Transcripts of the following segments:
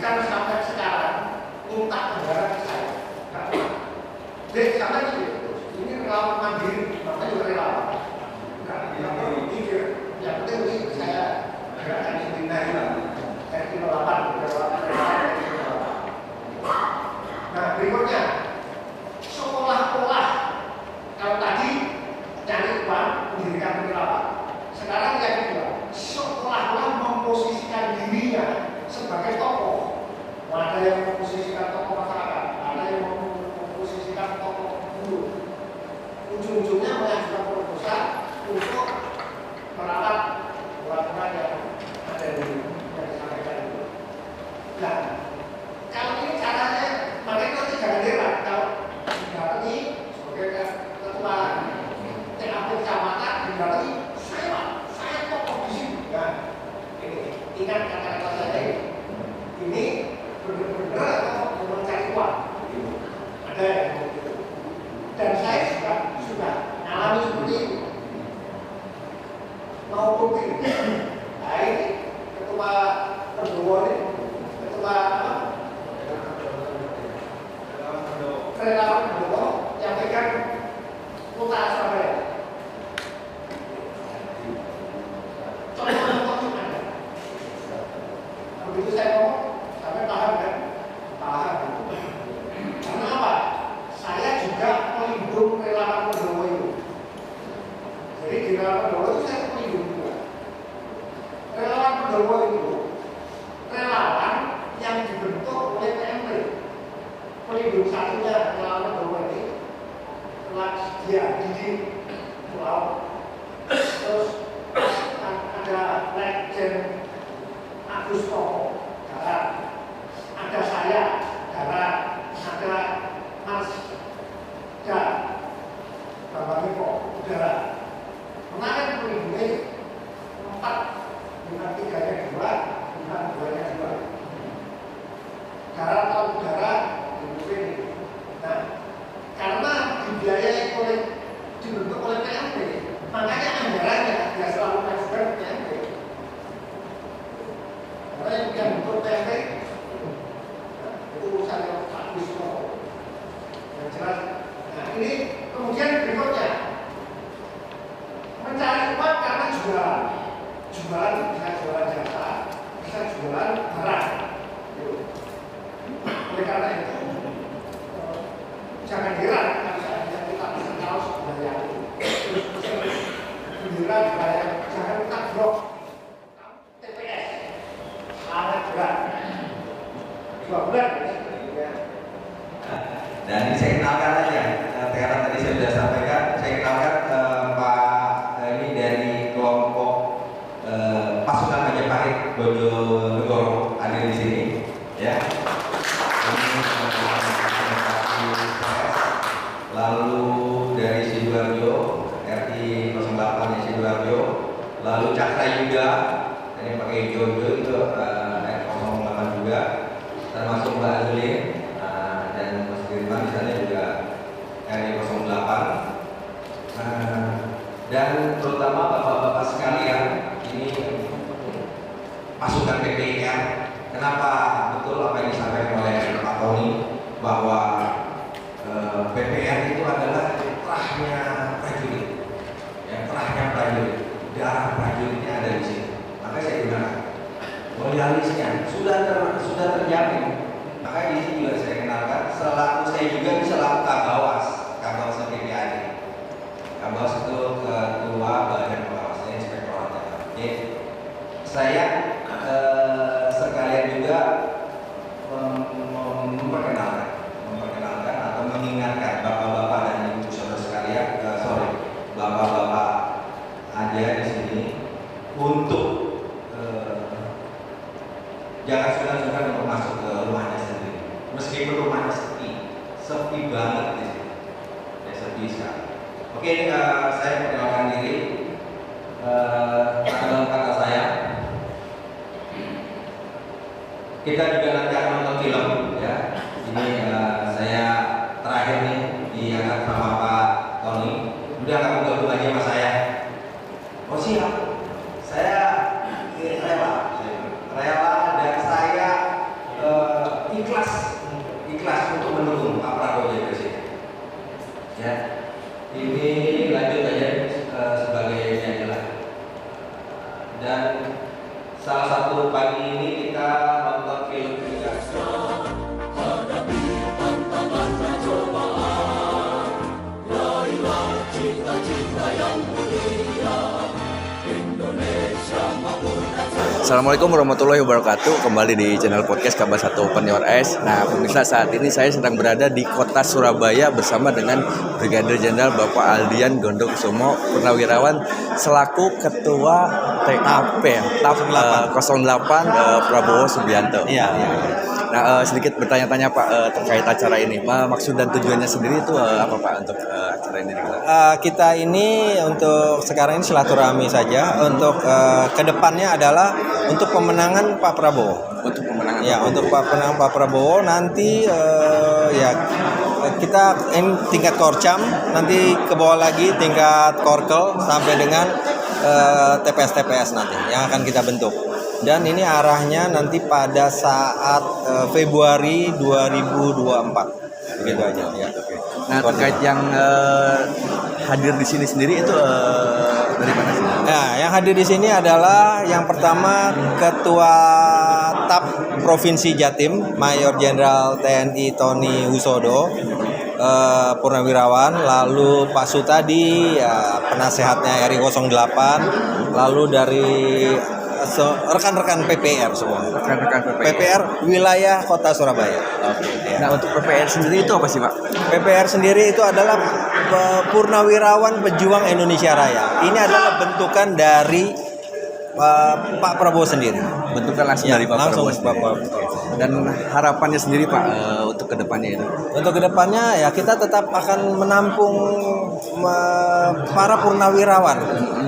bahkan sampai sekarang minta anggaran ke saya. Dek, sampai ini relawan mandiri, makanya juga relawan. Nggak perlu mikir, yang penting ini saya gerakan Intina RT 08, relawan RT 08. Nah, berikutnya seolah-olah kalau tadi cari uang mendirikan relawan, sekarang yang kedua seolah-olah memposisikan dirinya sebagai tokoh. Ada yang memposisikan tokoh masyarakat, ada yang memposisikan tokoh buruh. Ujung-ujungnya mengajukan proposal untuk merawat peraturan yang ada di yang disampaikan itu. Nah, kalau ini caranya, makanya nanti jangan heran kalau didatangi sebagai ketua TAP kecamatan, didatangi saya tokoh di sini. Nah, ini ingat kata-kata saya ini benar-benar atau mencari uang. Ada yang begitu. Dan saya sudah alami seperti itu. Maupun ini, nah ini ketua Pendowo ini, ketua apa? Relawan Pendowo yang pegang kota Surabaya. Contoh-contoh ada. Begitu saya ngomong, sampai paham kan? Paham. Karena apa? Saya juga melindungi relawan Pendowo itu. Jadi di relawan Pendowo itu saya melindungi juga. Relawan Pendowo itu relawan yang dibentuk oleh PMP. Pelindung satunya relawan Pendowo ini telah dia di Pulau. Terus ada Legend Agus Toto darat, ada saya darat, ada Mas dan Bapak Niko udara. Kemarin melindungi 4 dengan 3-nya 2, dengan 2-nya 2. Darat atau udara dilindungi. Nah, karena dibiayai oleh dibentuk oleh PMP, makanya anggarannya dia selalu mengajukan PMP. Karena yang bentuk PMP itu urusan yang bagus kok. Yang jelas. Nah ini kemudian berikutnya mencari uang karena jualan. Jualan bisa jualan jasa, bisa jualan barang. Oleh karena itu jangan heran kalau seandainya kita pesan kaos dibayar. Bendera dibayar, jangan kita blok. TPS sangat berat. 2 bulan ya. Dan ini saya kenalkan aja, karena tadi saya sudah sampaikan, saya kenalkan Pak ini dari kelompok pasukan Majapahit Bojonegoro ada di sini, ya. Lalu dari Sidoarjo, RT 08 Sidoarjo, lalu Cakra juga, ini pakai hijau itu RT 08 juga, termasuk Mbak Azulin dan Mas Firman di sana juga RT 08, dan terutama bapak-bapak sekalian, ini pasukan PPIR. Kenapa betul apa yang disampaikan oleh Pak Tony bahwa PPR itu adalah terahnya prajurit, ya, terahnya prajurit, darah prajuritnya ada di sini. Maka saya gunakan loyalisnya sudah terjamin. Maka di sini juga saya kenalkan, saya juga selaku Kabawas PPAD. Kabawas itu ketua Badan Pengawasan Inspektorat Jasa. Oke, saya sekalian juga memperkenalkan atau mengingatkan bapak-bapak dan ibu saudara sekalian, bapak-bapak ada di sini untuk jangan sungkan-sungkan untuk masuk ke rumahnya sendiri, meskipun rumahnya sepi banget di sini, ya sepi sekali. Oke, ini saya perkenalkan diri, dalam kata saya. Kita juga nanti akan nonton film, ya. Ini saya terakhir nih diangkat sama Pak Tony. Udah kamu gabung aja sama saya. Oh siap. Saya rela dan saya Assalamualaikum warahmatullahi wabarakatuh. Kembali di channel podcast Kabar 1 Open Your Eyes. Nah, pemirsa, saat ini saya sedang berada di kota Surabaya bersama dengan Brigadir Jenderal Bapak Aldian Gondokusumo Purnawirawan selaku Ketua TAP TAP 08 Prabowo Subianto. Iya. Nah, sedikit bertanya-tanya Pak terkait acara ini. Maksud dan tujuannya sendiri itu apa Pak untuk acara ini? Kita ini untuk sekarang ini silaturahmi saja. Untuk kedepannya adalah untuk pemenangan Pak Prabowo. Untuk pemenangan. Ya, untuk pemenangan Pak Prabowo nanti ya kita ini tingkat korcam, nanti ke bawah lagi tingkat korkel sampai dengan TPS nanti yang akan kita bentuk. Dan ini arahnya nanti pada saat Februari 2024. Begitu aja ya. Nah, terkait yang hadir di sini sendiri itu dari mana sih? Nah, yang hadir di sini adalah yang pertama Ketua TAP Provinsi Jatim, Mayor Jenderal TNI Tony Husodo, Purnawirawan, lalu Pak Sutadi, ya, penasehatnya RI 08, lalu dari rekan-rekan PPR semua. Rekan-rekan PPR wilayah Kota Surabaya. Oke. Nah, untuk PPR sendiri itu apa sih, Pak? PPR sendiri itu adalah Purnawirawan Pejuang Indonesia Raya. Ini adalah bentukan dari Pak Prabowo sendiri. Bentukan langsung Ya, dari Pak langsung Prabowo sendiri. Dan harapannya sendiri Pak untuk kedepannya ini? Untuk kedepannya ya kita tetap akan menampung para purnawirawan,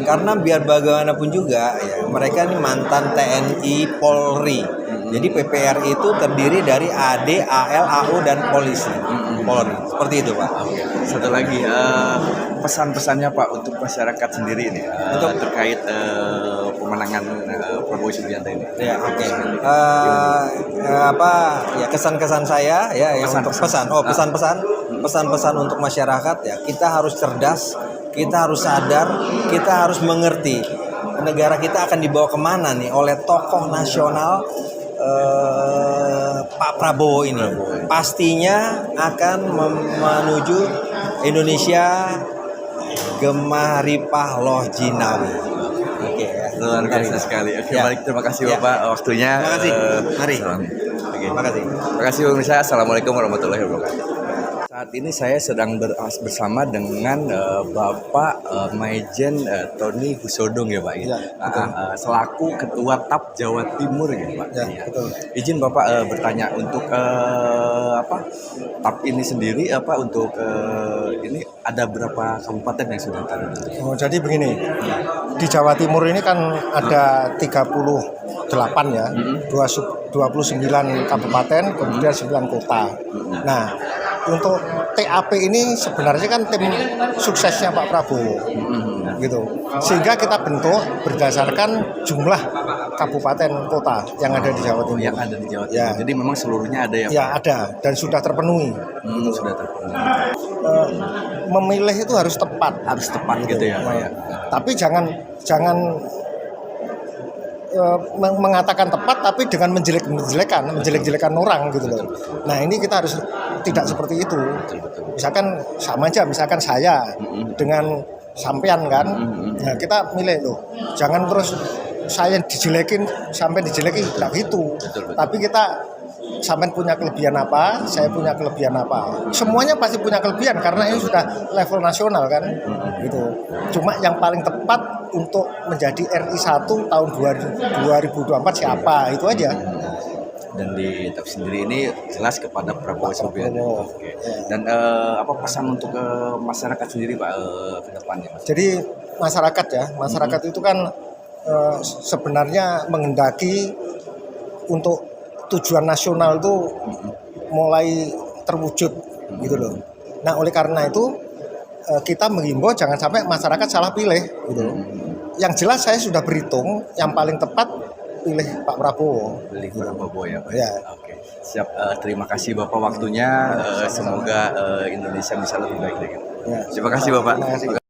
karena biar bagaimanapun juga ya mereka ini mantan TNI Polri. Jadi PPR itu terdiri dari AD, AL, AU dan polisi. Polri. Seperti itu, Pak. Satu lagi pesan-pesannya Pak untuk masyarakat sendiri ini terkait pemenangan Prabowo Subianto ini. Ya, oke. Ya kesan-kesan saya ya yang untuk pesan-pesan untuk masyarakat ya, kita harus cerdas, kita harus sadar, kita harus mengerti negara kita akan dibawa kemana nih oleh tokoh nasional Pak Prabowo ini. Pastinya akan menuju Indonesia Gemaripah Loh Jinawi. Oke, ya. Luar biasa sekali. Oke, Ya. baik, terima kasih Ya. Bapak waktunya. Terima kasih. Mari. Oke. Terima kasih. Terima kasih pemirsa. Assalamualaikum warahmatullahi wabarakatuh. Saat ini saya sedang bersama dengan Bapak Maijen Tony Husodong ya Pak. Ya, selaku Ketua TAP Jawa Timur ya Pak. Ya, Iya. betul. Izin Bapak bertanya untuk TAP ini sendiri untuk ini ada berapa kabupaten yang sudah terdaftar? Oh, jadi begini, di Jawa Timur ini kan ada 38 ya, 29 kabupaten, kemudian 9 kota. Nah, untuk TAP ini sebenarnya kan tim suksesnya Pak Prabowo, gitu. Sehingga kita bentuk berdasarkan jumlah kabupaten kota yang ada di Jawa Timur. Yang ada di Jawa Timur. Ya. Jadi memang seluruhnya ada ya Pak? Ya ada dan sudah terpenuhi. Sudah terpenuhi. Memilih itu harus tepat. Harus tepat gitu ya Pak ya. Tapi jangan mengatakan tepat tapi dengan menjelek-jelekan orang gitu loh. Nah, ini kita harus tidak seperti itu. Misalkan sama aja, misalkan saya dengan sampean kan. Nah, kita milih loh. Jangan terus saya dijelekin sampai dijelekin tidak gitu. Tapi kita sampean punya kelebihan apa, saya punya kelebihan apa. Semuanya pasti punya kelebihan karena ini sudah level nasional kan. Gitu. Cuma yang paling tepat untuk menjadi RI 1 tahun 2024 siapa, itu aja. Dan di TAP sendiri ini jelas kepada Prabowo Subianto. Oke. Dan pesan untuk masyarakat sendiri Pak ke depannya Mas? Jadi masyarakat itu kan sebenarnya menghendaki untuk tujuan nasional itu mulai terwujud gitu loh. Nah, oleh karena itu kita menghimbau jangan sampai masyarakat salah pilih gitu. Yang jelas saya sudah berhitung yang paling tepat pilih Pak Prabowo. Pilih Prabowo ya Pak. Ya. Oke. Siap. Terima kasih Bapak waktunya. Semoga Indonesia bisa lebih baik lagi. Ya. Terima kasih Bapak. Terima kasih.